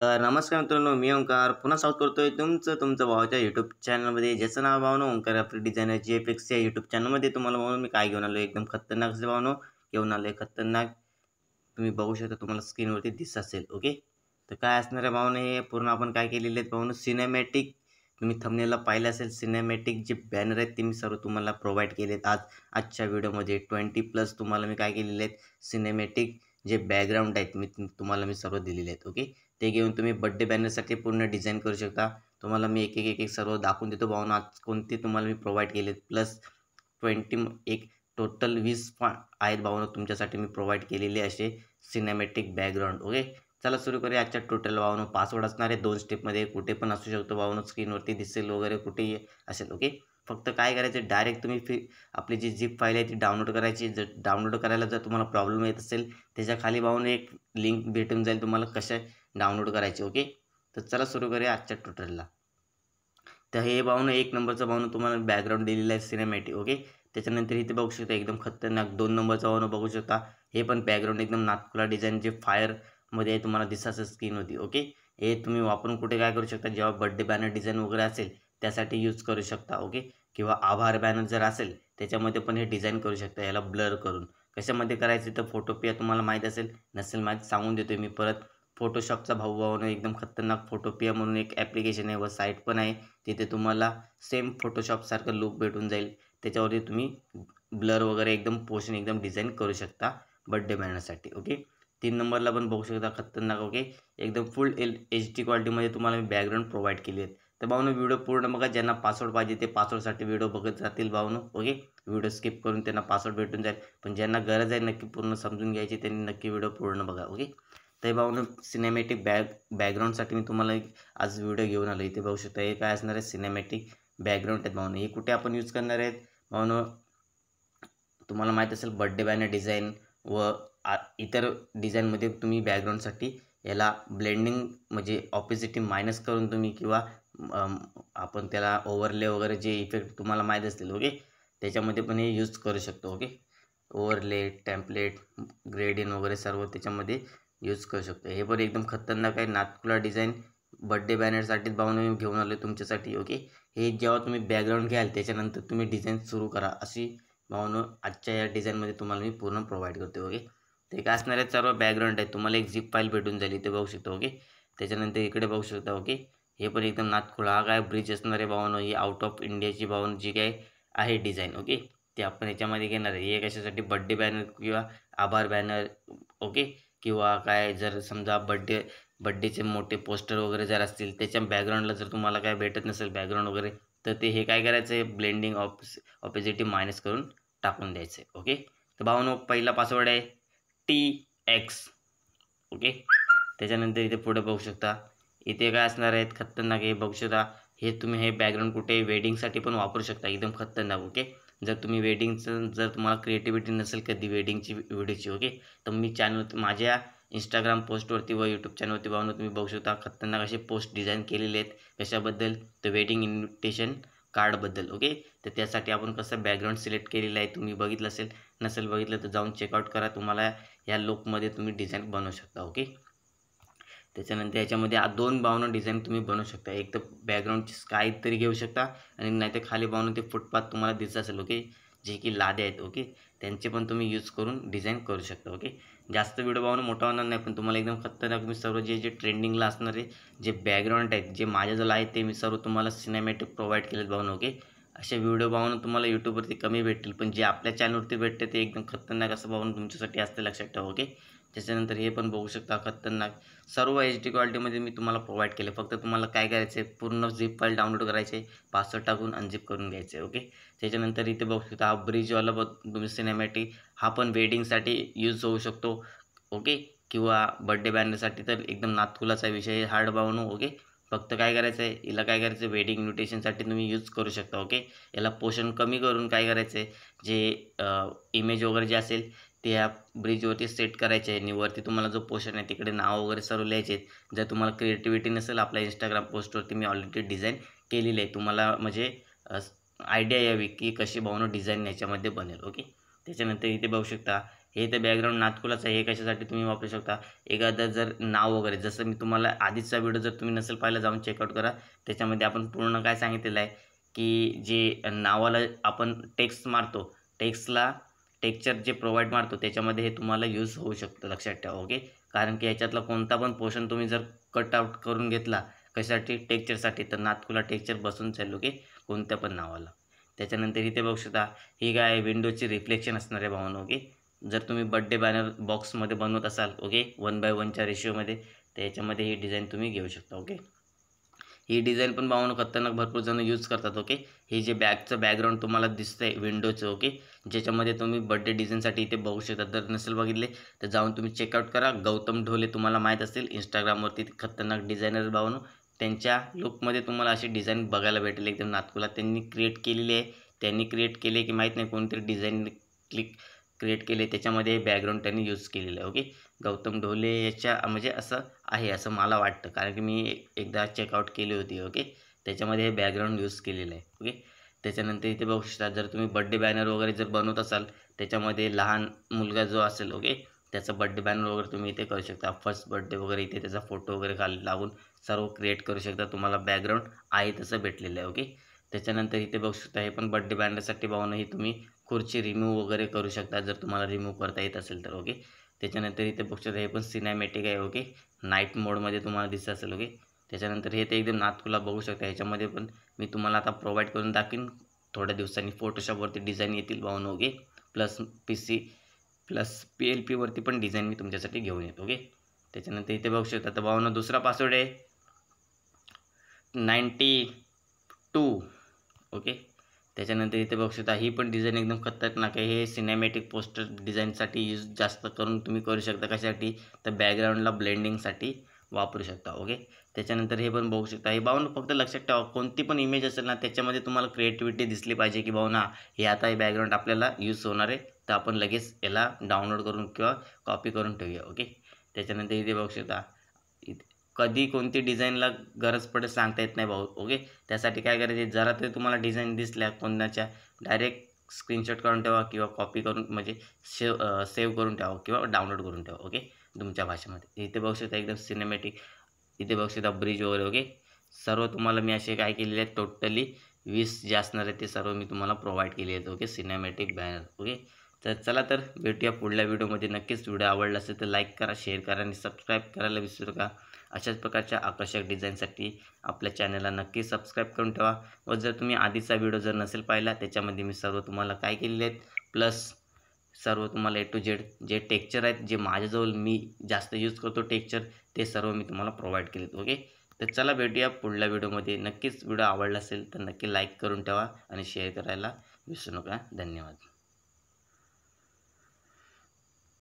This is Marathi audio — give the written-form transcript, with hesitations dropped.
नमस्कार मित्रांनो, मी ओंकार पुन्हा स्वागत करतोय तुमचं भावाच्या यूट्यूब चॅनलमध्ये, ज्याचं नाव भावनो ओंकार ग्राफिक डिझायनर GFX या यूट्यूब चॅनलमध्ये. तुम्हाला भावनो मी काय घेऊन आलो, एकदम खतरनाक असे भावनो घेऊन आलो आहे. खतरनाक तुम्ही बघू शकता, तुम्हाला स्क्रीनवरती दिसत असेल. ओके, तर काय असणार आहे भावनो, हे पूर्ण आपण काय केलेले आहेत भावनो, सिनेमॅटिक. तुम्ही थंबनेलला पाहिलं असेल, सिनेमॅटिक जे बॅनर आहेत ते मी सर्व तुम्हाला प्रोव्हाइड केले आहेत आजच्या व्हिडिओमध्ये. 20+ तुम्हाला मी काय केलेले आहेत, सिनेमॅटिक जे बॅकग्राऊंड आहेत तुम्हाला मी सर्व दिलेले आहेत. ओके, ते घेऊन तुम्ही बड्डे बॅनरसाठी पूर्ण डिझाईन करू शकता. तुम्हाला मी एक सर्व दाखवून देतो भावना, आज कोणते तुम्हाला मी प्रोव्हाइड केले. प्लस 20 टोटल 20 आहेत भावना तुमच्यासाठी मी प्रोव्हाइड केलेले असे सिनेमॅटिक बॅकग्राऊंड. ओके, चला सुरू करूया. आजच्या टोटल भावना पासवर्ड असणार आहे 2 स्टेपमध्ये, कुठे पण असू शकतो भावना, स्क्रीनवरती दिसेल वगैरे कुठेही असेल. ओके, फक्त काय करायचं, डायरेक्ट तुम्ही आपली जी झिप फाईल आहे ती डाउनलोड करायची. जर डाउनलोड करायला जर तुम्हाला प्रॉब्लेम येत असेल, त्याच्या खाली भावना एक लिंक भेटून जाईल तुम्हाला कशा डाउनलोड करायचे. ओके, तर चला सुरू करूया आजच्या ट्युटोरियलला. तर हे भावना 1 नंबरचा भावना तुम्हाला बॅकग्राऊंड दिलेला आहे सिनेमॅटिक. ओके, त्याच्यानंतर इथे बघू शकता एकदम खतरनाक 2 नंबरचा भावना बघू शकता. हे पण बॅकग्राऊंड एकदम नाथकुला डिझाईन जे फायरमध्ये आहे, तुम्हाला दिसायचं स्क्रीन होती. ओके, हे तुम्ही वापरून कुठे काय करू शकता, जेव्हा बड्डे बॅनर डिझाईन वगैरे असेल त्यासाठी यूज करू शकता. ओके, किंवा आभार बॅनर जर असेल त्याच्यामध्ये पण हे डिझाईन करू शकता, याला ब्लर करून. कशामध्ये करायचं तर फोटोपिया तुम्हाला माहीत असेल, नसेल माहीत सांगून देतो मी परत. फोटोशॉपचा भाऊभावानं एकदम खतरनाक फोटोपिया म्हणून एक ॲप्लिकेशन आहे व साईट पण आहे. तिथे तुम्हाला सेम फोटोशॉपसारखं लुक भेटून जाईल. त्याच्यावरती तुम्ही ब्लर वगैरे एकदम पोर्शन एकदम डिझाईन करू शकता बड्डे बॅनरसाठी. ओके, 3 नंबरला पण बघू शकता खतरनाक. ओके, एकदम फुल HD क्वालिटीमध्ये तुम्हाला मी बॅकग्राऊंड प्रोव्हाइड केली आहेत. तर भावनो व्हिडिओ पूर्ण बघा, ज्यांना पासवर्ड पाहिजे ते पासवर्डसाठी व्हिडिओ बघत जातील भावनो. ओके, व्हिडिओ स्किप करून त्यांना पासवर्ड भेटून जाईल, पण ज्यांना गरज आहे नक्की पूर्ण समजून घ्यायची त्यांनी नक्की व्हिडिओ पूर्ण बघा. ओके, तर भावनो सिनेमॅटिक बॅकग्राऊंडसाठी मी तुम्हाला आज व्हिडिओ घेऊन आलो. इथे बघू शकता हे काय असणार आहे, सिनेमॅटिक बॅकग्राऊंड आहेत भावनो. हे कुठे आपण यूज करणार आहेत भावनो, तुम्हाला माहीत असेल बड्डे बॅनर डिझाईन व इतर डिझाईनमध्ये तुम्ही बॅकग्राऊंडसाठी याला ब्लेंडिंग म्हणजे ऑपोजिटी मायनस करून तुम्ही किंवा आपण त्याला ओव्हरले वगैरे जे इफेक्ट तुम्हाला माहीत असतील. ओके, त्याच्यामध्ये पण हे यूज करू शकतो. ओके, ओव्हरले, टेम्पलेट, ग्रेडियन वगैरे सर्व त्याच्यामध्ये यूज करू शकतो. हे पण एकदम खतरनाक आहे नाथकुला डिझाईन बड्डे बॅनरसाठीच भावना मी घेऊन आलो तुमच्यासाठी. ओके, हे जेव्हा तुम्ही बॅकग्राऊंड घ्याल त्याच्यानंतर तुम्ही डिझाईन सुरू करा, अशी भावना आजच्या या डिझाईनमध्ये तुम्हाला मी पूर्ण प्रोव्हाइड करतो. ओके, ते काय असणार आहे, सर्व बॅकग्राऊंड आहे. तुम्हाला एक झिप फाईल भेटून जाईल, इथे बघू शकता. ओके, त्याच्यानंतर इकडे बघू शकता. ओके, हे पण एकदम नाथकुला, हा काय ब्रिज असणार आहे भावना, ही आउट ऑफ इंडियाची भावना जी काय आहे डिझाईन. ओके, ते आपण याच्यामध्ये घेणार आहे. हे कशासाठी, बड्डे बॅनर किंवा आभार बॅनर. ओके, किंवा काय जर समजा बड्डेचे मोठे पोस्टर वगैरे जर असतील, त्याच्या बॅकग्राऊंडला जर तुम्हाला काय भेटत नसेल बॅकग्राऊंड वगैरे, तर ते हे काय करायचं आहे, ब्लेंडिंग ऑपोजिटी मायनस करून टाकून द्यायचं आहे. ओके, तर भावनो पहिला पासवर्ड आहे TX. ओके, त्याच्यानंतर इथे पुढे बघू शकता, इथे काय असणार आहेत खतरनाक, हे बघू शकता. हे तुम्ही हे बॅकग्राऊंड कुठे वेडिंगसाठी पण वापरू शकता, एकदम खतरनाक. ओके, जर तुम्ही वेडिंगचं जर तुम्हाला क्रिएटिव्हिटी नसेल कधी वेडिंगची व्हिडिओची, ओके, तर मी माझ्या इंस्टाग्राम पोस्टवरती व यूट्यूब चॅनलवरती भावना तुम्ही बघू शकता खतरनाक असे पोस्ट डिझाईन केलेले आहेत. कशाबद्दल, तर वेडिंग इन्व्हिटेशन कार्डबद्दल. ओके, तर त्यासाठी आपण कसं बॅकग्राऊंड सिलेक्ट केलेलं आहे, तुम्ही बघितलं असेल, नसेल बघितलं तर जाऊन चेकआउट करा. तुम्हाला या लुकमध्ये तुम्ही डिझाईन बनवू शकता. ओके, त्याच्यानंतर याच्यामध्ये 2 भावना डिझाईन तुम्ही बनवू शकता. एक तर बॅकग्राऊंडची स्काय तरी घेऊ शकता, आणि नाही तर खाली भावना ते फुटपाथ तुम्हाला दिसत असेल. ओके, जे की लादे आहेत. ओके, त्यांचे पण तुम्ही यूज करून डिझाईन करू शकता. ओके, जास्त व्हिडिओ भावना मोठा होणार नाही, पण तुम्हाला एकदम खतरनाक मी सर्व जे ट्रेंडिंगला असणारे जे बॅकग्राऊंड आहेत, जे माझ्याजवळ आहेत ते मी सर्व तुम्हाला सिनेमॅटिक प्रोव्हाइड केलेत भावना. ओके, असे व्हिडिओ भावना तुम्हाला यूट्यूबवरती कमी भेटतील, पण जे आपल्या चॅनलवरती भेटते ते एकदम खतरनाक असं भावना तुमच्यासाठी असते, लक्षात ठेवा. ओके, त्याच्यानंतर हे पण बघू शकता खतरनाक सर्व HD क्वालिटीमध्ये मी तुम्हाला प्रोव्हाइड केले. फक्त तुम्हाला काय करायचं आहे, पूर्ण झिप फाईल डाउनलोड करायचे, पासवर्ड टाकून अनझिप करून घ्यायचे. ओके, त्याच्यानंतर इथे बघू शकता हा ब्रिजवाला तुम्ही सिनेमॅटिक, हा पण वेडिंगसाठी यूज होऊ शकतो. ओके, किंवा बड्डे बॅनरसाठी तर एकदम नाथकुलाचा विषय हार्ड भावनो. ओके, फक्त काय करायचं आहे, हिला काय करायचं आहे, वेडिंग इन्व्हिटेशनसाठी तुम्ही यूज करू शकता. ओके, याला पोर्शन कमी करून काय करायचं आहे, जे इमेज वगैरे जे असेल ते या ब्रिजवरती सेट करायचे आहे, आणि वरती तुम्हाला जो पोर्शन आहे तिकडे नाव वगैरे सर्व लिहायचे आहेत. जर तुम्हाला क्रिएटिव्हिटी नसेल, आपल्या इंस्टाग्राम पोस्टवरती मी ऑलरेडी डिझाईन केलेली आहे, तुम्हाला म्हणजे आयडिया यावी की कशी भावना डिझाईन याच्यामध्ये बनेल. ओके, त्याच्यानंतर इथे बघू शकता हे तर बॅकग्राऊंड नातकुलाचं आहे. हे कशासाठी तुम्ही वापरू शकता, एखादं जर नाव वगैरे, जसं मी तुम्हाला आधीचा व्हिडिओ जर तुम्ही नसेल पाहिला जाऊन चेकआउट करा. त्याच्यामध्ये आपण पूर्ण काय सांगितलेलं आहे की जे नावाला आपण टेक्स्ट मारतो, टेक्स्चर जे प्रोव्हाइड मारतो त्याच्यामध्ये हे तुम्हाला यूज होऊ शकतं, लक्षात ठेवा. ओके, कारण की याच्यातला कोणता पण पोर्शन तुम्ही जर कट आउट करून घेतला कशासाठी, टेक्स्चरसाठी, तर नातकुला टेक्स्चर बसून चाललो की कोणत्या पण नावाला. त्याच्यानंतर इथे बघू शकता ही काय विंडोची रिफ्लेक्शन असणार आहे भावांनो. ओके, जर तुम्ही बर्थडे बॅनर बॉक्समध्ये बनवत असाल, ओके, 1:1च्या रेशिओमध्ये, तर याच्यामध्ये ही डिझाईन तुम्ही घेऊ शकता. ओके, ही डिझाईन पण भावांनो खतरनाक भरपूर जण यूज करतात. ओके, हे जे बॅकग्राऊंड तुम्हाला दिसतंय विंडोचं, ओके, ज्याच्यामध्ये तुम्ही बर्थडे डिझाईनसाठी इथे बघू शकता. जर नसेल बघितले तर जाऊन तुम्ही चेकआउट करा. गौतम ढोले तुम्हाला माहीत असतील, इंस्टाग्रामवरती खतरनाक डिझायनर भावांनो. त्यांच्या लुकमध्ये तुम्हाला अशी डिझाईन बघायला भेटेल एकदम नातकुला. त्यांनी क्रिएट केलेली आहे. त्यांनी क्रिएट केले की माहीत नाही, कोणतरी डिझाईन क्रिएट केले, त्याच्यामध्ये बॅकग्राऊंड त्यांनी यूज केलेलं आहे. ओके, गौतम ढोले याच्या म्हणजे असं आहे असं मला वाटतं, कारण की मी एकदा चेकआउट केली होती. ओके, त्याच्यामध्ये हे बॅकग्राऊंड यूज केलेलं आहे. ओके, त्याच्यानंतर इथे बघू शकता जर तुम्ही बर्थडे बॅनर वगैरे जर बनवत असाल, त्याच्यामध्ये लहान मुलगा जो असेल, ओके, त्याचा बर्थडे बॅनर वगैरे तुम्ही इथे करू शकता. फर्स्ट बर्थडे वगैरे इथे त्याचा फोटो वगैरे खाली लावून सर्व क्रिएट करू शकता. तुम्हाला बॅकग्राऊंड आहे तसं भेटलेलं आहे. ओके, त्याच्यानंतर इथे बघू शकता हे पण बर्थडे बॅनरसाठी भावना ही तुम्ही खुर्ची रिमूव्ह वगैरे करू शकता, जर तुम्हाला रिमूव्ह करता येत असेल तर. ओके, त्याच्यानंतर इथे बघू शकता हे पण सिनेमॅटिक आहे. ओके, नाईट मोडमध्ये तुम्हाला दिसत असेल. ओके, त्याच्यानंतर हे ते एकदम नातकुला बघू शकता. ह्याच्यामध्ये पण मी तुम्हाला आता प्रोव्हाइड करून दाखवीन थोड्या दिवसांनी. फोटोशॉपवरती डिझाईन येतील भावनो. ओके, प्लस PC प्लस PLPवरती पण डिझाईन मी तुमच्यासाठी घेऊन येतो. ओके, त्याच्यानंतर इथे बघू शकता तर भावनो दुसरा पासवर्ड आहे 92. ओके, त्याच्यानंतर इथे बघू शकता ही पण डिझाईन एकदम खतरनाक आहे. हे सिनेमॅटिक पोस्टर डिझाईनसाठी यूज जास्त करून तुम्ही करू शकता. कशासाठी, तर बॅकग्राऊंडला ब्लेंडिंगसाठी वापरू शकता. ओके, त्याच्यानंतर हे पण बघू शकता. हे भावना फक्त लक्षात ठेवा, कोणती पण इमेज असेल ना त्याच्यामध्ये तुम्हाला क्रिएटिव्हिटी दिसली पाहिजे की भावना हे आता हे बॅकग्राऊंड आपल्याला यूज होणार आहे, तर आपण लगेच याला डाउनलोड करून किंवा कॉपी करून ठेवूया. ओके, त्याच्यानंतर इथे बघू शकता कधी कोणती डिझाईनला गरज पडेल सांगता येत नाही भाऊ. ओके, त्यासाठी काय करायचे, जरा तरी तुम्हाला डिझाईन दिसल्या कोणाच्या, डायरेक्ट स्क्रीनशॉट काढून ठेवा किंवा कॉपी करून म्हणजे सेव्ह करून ठेवा किंवा डाउनलोड करून ठेवा. ओके, तुमच्या भाषेमध्ये. इथे बघू शकता एकदम सिनेमॅटिक, इथे बघू शकता ब्रिज वगैरे. ओके, सर्व तुम्हाला मी असे काय केलेले आहेत, टोटली 20 जे असणार आहे ते सर्व मी तुम्हाला प्रोव्हाइड केले आहेत. Okay, cinematic banner. ओके, तर चला तर भेटूया पुढल्या व्हिडिओमध्ये. नक्कीच व्हिडिओ आवडला असेल तर लाईक करा, शेअर करा आणि सबस्क्राईब करायला विसरू नका. अशाच प्रकारच्या आकर्षक डिझाईनसाठी आपल्या चॅनलला नक्की सबस्क्राईब करून ठेवा. व जर तुम्ही आधीचा व्हिडिओ जर नसेल पाहिला, त्याच्यामध्ये मी सर्व तुम्हाला काय केलेले आहेत, प्लस सर्व तुम्हाला A to Z जे टेक्स्चर आहेत, जे माझ्याजवळ मी जास्त यूज करतो टेक्स्चर, ते सर्व मी तुम्हाला प्रोव्हाइड केलेत. ओके, तर चला भेटूया पुढल्या व्हिडिओमध्ये. नक्कीच व्हिडिओ आवडला असेल तर नक्की लाईक करून ठेवा आणि शेअर करायला विसरू नका. धन्यवाद.